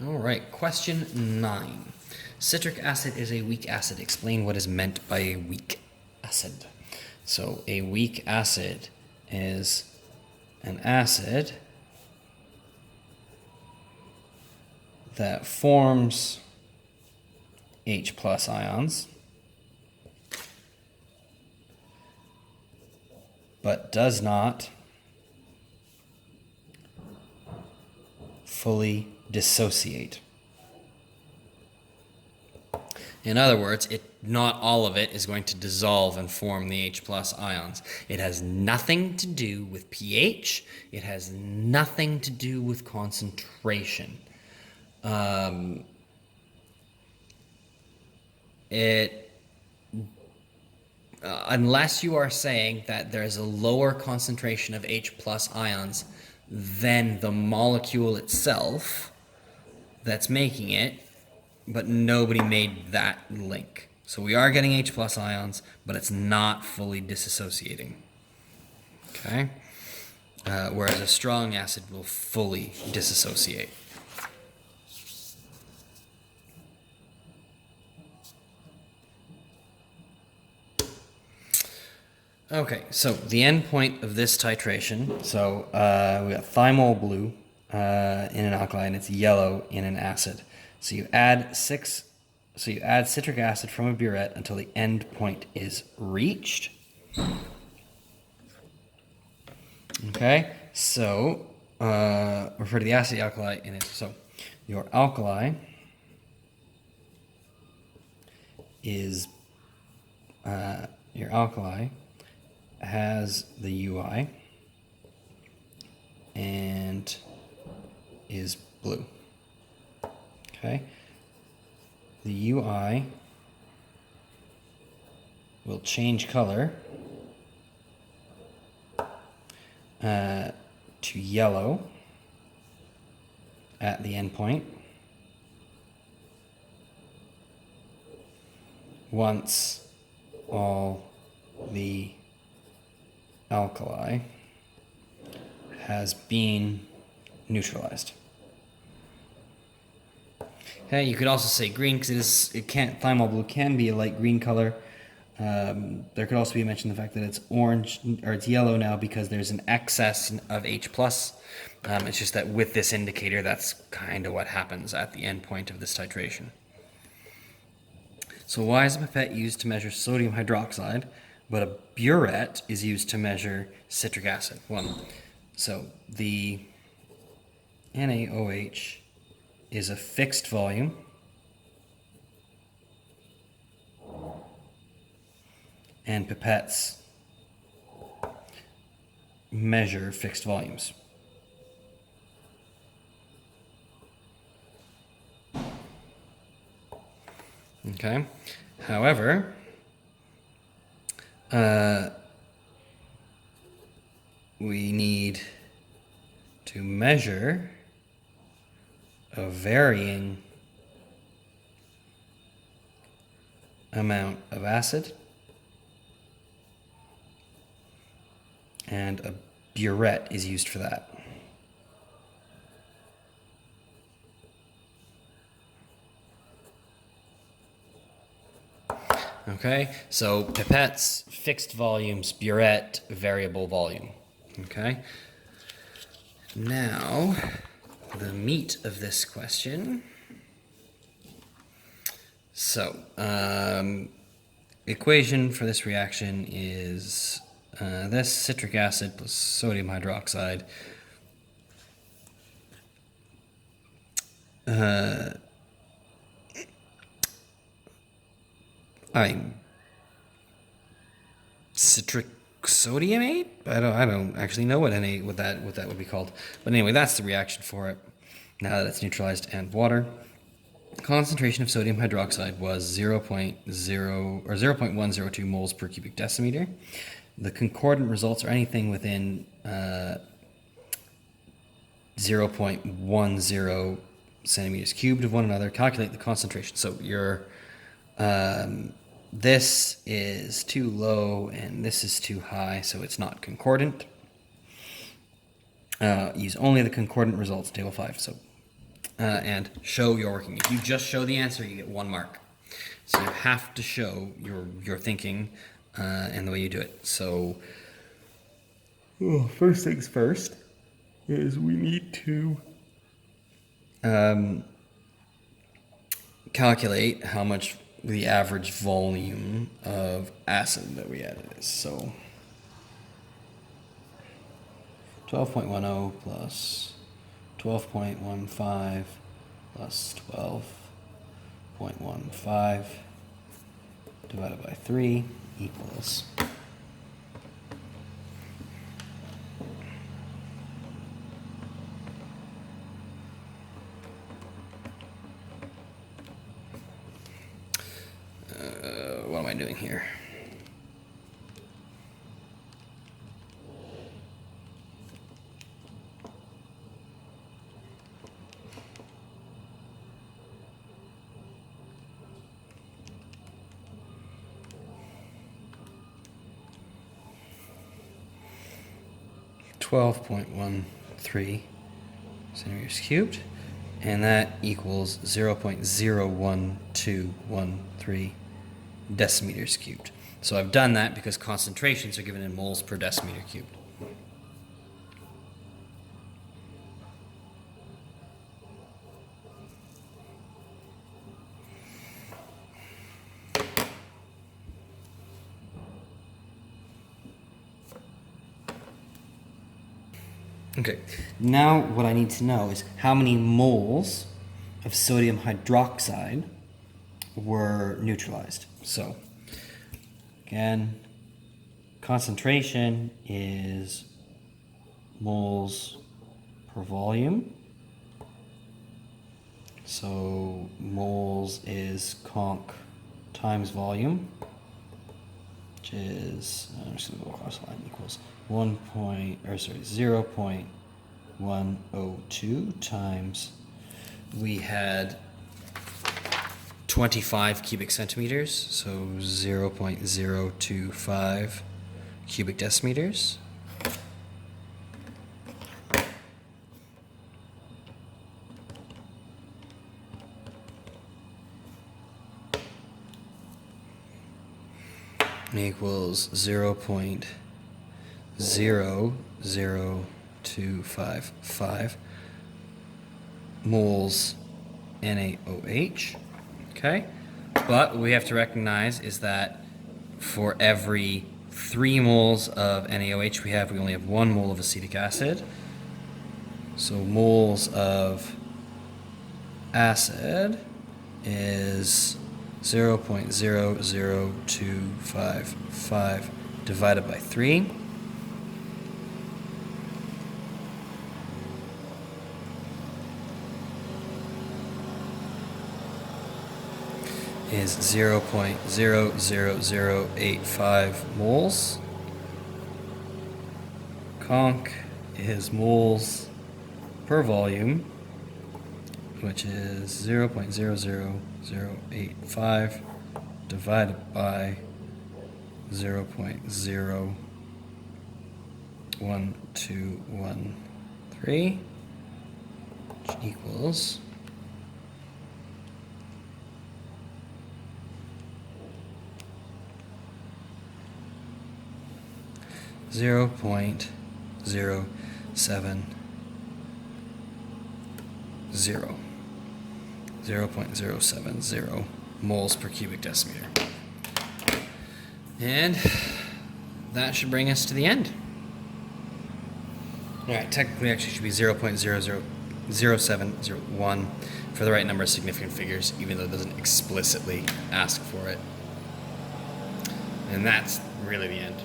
All right, question 9. Citric acid is a weak acid. Explain what is meant by a weak acid. So a weak acid is an acid that forms H plus ions but does not fully dissociate. In other words, not all of it is going to dissolve and form the H plus ions. It has nothing to do with pH. It has nothing to do with concentration. Unless you are saying that there's a lower concentration of H plus ions than the molecule itself that's making it, but nobody made that link. So we are getting H plus ions, but it's not fully disassociating. Okay? Whereas a strong acid will fully disassociate. Okay, so the end point of this titration, so we got thymol blue in an alkali and it's yellow in an acid. So you add citric acid from a burette until the end point is reached. Okay, so refer to the acid, the alkali, and it. So your alkali is has the UI and is blue. Okay. The UI will change color to yellow at the endpoint once all the alkali has been neutralized. Okay, you could also say green because thymol blue can be a light green color. There could also be mentioned the fact that it's orange or it's yellow now because there's an excess of H plus. It's just that with this indicator, that's kind of what happens at the end point of this titration. So why is a pipette used to measure sodium hydroxide, but a burette is used to measure citric acid? So the NaOH is a fixed volume and pipettes measure fixed volumes. Okay. However, we need to measure a varying amount of acid, and a burette is used for that. Okay, so pipettes, fixed volumes, burette, variable volume. Okay, now the meat of this question. So, equation for this reaction is this citric acid plus sodium hydroxide citric sodiumate? I don't actually know what that would be called. But anyway, that's the reaction for it. Now that it's neutralized and water. Concentration of sodium hydroxide was 0.102 moles per cubic decimeter. The concordant results are anything within 0.10 centimeters cubed of one another. Calculate the concentration. So your this is too low and this is too high, so it's not concordant. Use only the concordant results, table 5. So and show your working. If you just show the answer, you get 1 mark. So you have to show your thinking and the way you do it. So first things first is we need to calculate how much the average volume of acid that we added is. So 12.10 plus 12.15 plus 12.15 divided by 3 equals 12.13 centimeters cubed, and that equals 0.01213 decimeters cubed. So I've done that because concentrations are given in moles per decimeter cubed. Okay, now what I need to know is how many moles of sodium hydroxide were neutralized. So, again, concentration is moles per volume. So, moles is conc times volume, which is, I'm just going to go across the line, equals 0.102 times, we had 25 cubic centimeters, so 0.025 cubic decimeters. Equals 0.00255 moles NaOH. Okay, but what we have to recognize is that for every 3 moles of NaOH we only have 1 mole of acetic acid. So moles of acid is 0.00255 divided by 3. Is 0.00085 moles. Conc is moles per volume, which is 0.00085 divided by 0.01213, which equals 0.070 moles per cubic decimeter. And that should bring us to the end. Alright, technically actually should be 0.00701 for the right number of significant figures, even though it doesn't explicitly ask for it. And that's really the end.